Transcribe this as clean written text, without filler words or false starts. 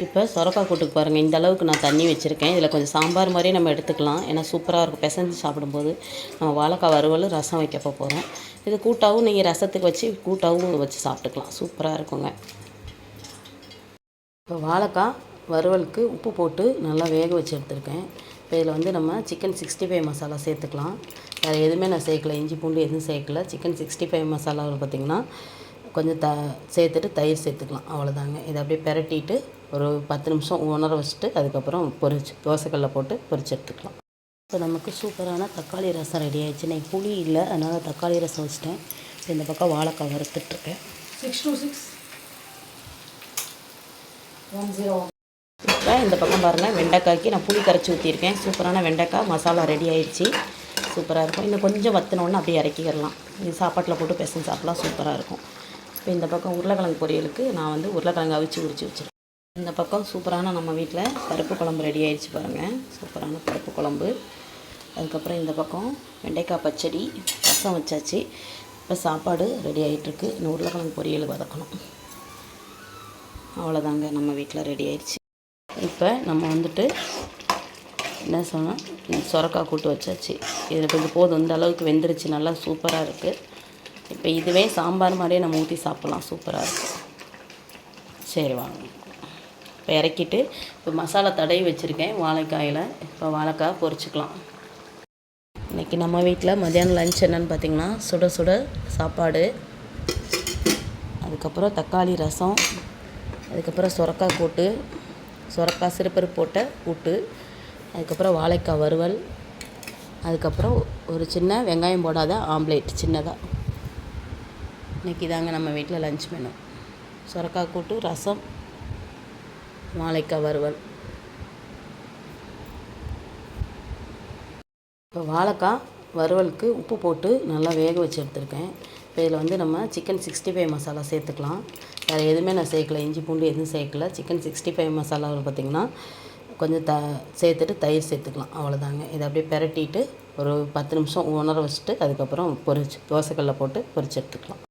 இப்போ சொரக்காய் கூட்டுக்கு பாருங்கள், இந்த அளவுக்கு நான் தண்ணி வச்சுருக்கேன். இதில் கொஞ்சம் சாம்பார் மாதிரியே நம்ம எடுத்துக்கலாம். ஏன்னா சூப்பராக இருக்கும் பிசைஞ்சு சாப்பிடும்போது. நம்ம வாழைக்காய் வறுவல் ரசம் வைக்க போகிறோம். இது கூட்டாகவும் நீங்கள் ரசத்துக்கு வச்சு கூட்டாகவும் வச்சு சாப்பிட்டுக்கலாம். சூப்பராக இருக்குங்க. இப்போ வாழைக்காய் வறுவலுக்கு உப்பு போட்டு நல்லா வேக வச்சு எடுத்துருக்கேன். இப்போ இதில் வந்து நம்ம சிக்கன் 65 மசாலா சேர்த்துக்கலாம். வேறு எதுவுமே நான் சேர்க்கல, இஞ்சி பூண்டு எதுவும் சேர்க்கல. சிக்கன் 65 மசாலாவில் பார்த்திங்கன்னா கொஞ்சம் சேர்த்துட்டு தயிர் சேர்த்துக்கலாம். அவ்வளோதாங்க. இதை அப்படியே பிரட்டிட்டு ஒரு 10 நிமிஷம் உணர வச்சுட்டு அதுக்கப்புறம் தோசைக்கல்ல போட்டு பொரிச்சு எடுத்துக்கலாம். இப்போ நமக்கு சூப்பரான தக்காளி ரசம் ரெடி ஆகிடுச்சு. நான் புளி இல்லை, அதனால் தக்காளி ரசம் வச்சுட்டேன். இந்த பக்கம் வாழைக்காய் வறுத்துட்ருக்கேன். 62610. இப்போ இந்த பக்கம் பாருங்கள், வெண்டைக்காய்க்கு நான் புளி கரைச்சி ஊற்றிருக்கேன். சூப்பரான வெண்டைக்காய் மசாலா ரெடி ஆகிடுச்சு. சூப்பராக இருக்கும். இன்னும் கொஞ்சம் வற்றினோன்னு அப்படியே இறக்கிடலாம். இது சாப்பாட்டில் போட்டு பிசைஞ்சு சாப்பிட்லாம். சூப்பராக இருக்கும். இப்போ இந்த பக்கம் உருளைக்கிழங்கு பொரியலுக்கு நான் வந்து உருளைக்கிழங்கு அவிச்சு உரிச்சு வச்சுருக்கேன். இந்த பக்கம் சூப்பரான நம்ம வீட்டில் பருப்பு குழம்பு ரெடி ஆகிடுச்சு பாருங்கள். சூப்பரான பருப்பு குழம்பு. அதுக்கப்புறம் இந்த பக்கம் வெண்டைக்காய் பச்சடி, ரசம் வச்சாச்சு. இப்போ சாப்பாடு ரெடி ஆகிட்டுருக்கு. இன்னும் உருளைக்கிழங்கு பொரியல் வதக்கணும். அவ்வளோதாங்க, நம்ம வீட்டில் ரெடி ஆகிடுச்சு. இப்போ நம்ம வந்துட்டு என்ன சொன்னால் சொரக்காய் கூட்டு வச்சாச்சு. இதில் கொஞ்சம் போதும், இந்த அளவுக்கு வெந்துருச்சு. நல்லா சூப்பராக இருக்குது. இப்போ இதுவே சாம்பார் மாதிரியே நம்ம ஊற்றி சாப்பிட்லாம். சூப்பராக இருக்கும். சரி வாங்க, இப்போ இறக்கிட்டு இப்போ மசாலா தடவி வச்சுருக்கேன் வாழைக்காயில். இப்போ வாழைக்காய் பொரிச்சிக்கலாம். இன்றைக்கி நம்ம வீட்டில் மதியானம் லஞ்ச் என்னென்னு பார்த்திங்கன்னா சுட சுட சாப்பாடு, அதுக்கப்புறம் தக்காளி ரசம், அதுக்கப்புறம் சொரக்காய் கூட்டு, சொரக்காய் சிறுபருப்பு போட்ட கூட்டு, அதுக்கப்புறம் வாழைக்காய் வறுவல், அதுக்கப்புறம் ஒரு சின்ன வெங்காயம் போடாத ஆம்லேட் சின்னதாக. இன்றைக்கி தாங்க நம்ம வீட்டில் லஞ்ச் மெனு. சொரக்காய் கூட்டு, ரசம், வாழைக்காய் வறுவல். இப்போ வாழைக்காய் வறுவலுக்கு உப்பு போட்டு நல்லா வேக வச்சு எடுத்துருக்கேன். இப்போ இதில் வந்து நம்ம சிக்கன் 65 மசாலா சேர்த்துக்கலாம். வேறு எதுவுமே நான் சேர்க்கல, இஞ்சி பூண்டு எதுவும் சேர்க்கல. சிக்கன் 65 மசாலாவில் பார்த்திங்கன்னா கொஞ்சம் சேர்த்துட்டு தயிர் சேர்த்துக்கலாம். அவ்வளோதாங்க. இதை அப்படியே பிரட்டிட்டு ஒரு 10 நிமிஷம் உணர வச்சுட்டு அதுக்கப்புறம் தோசைக்கல்ல போட்டு பொரிச்சு எடுத்துக்கலாம்.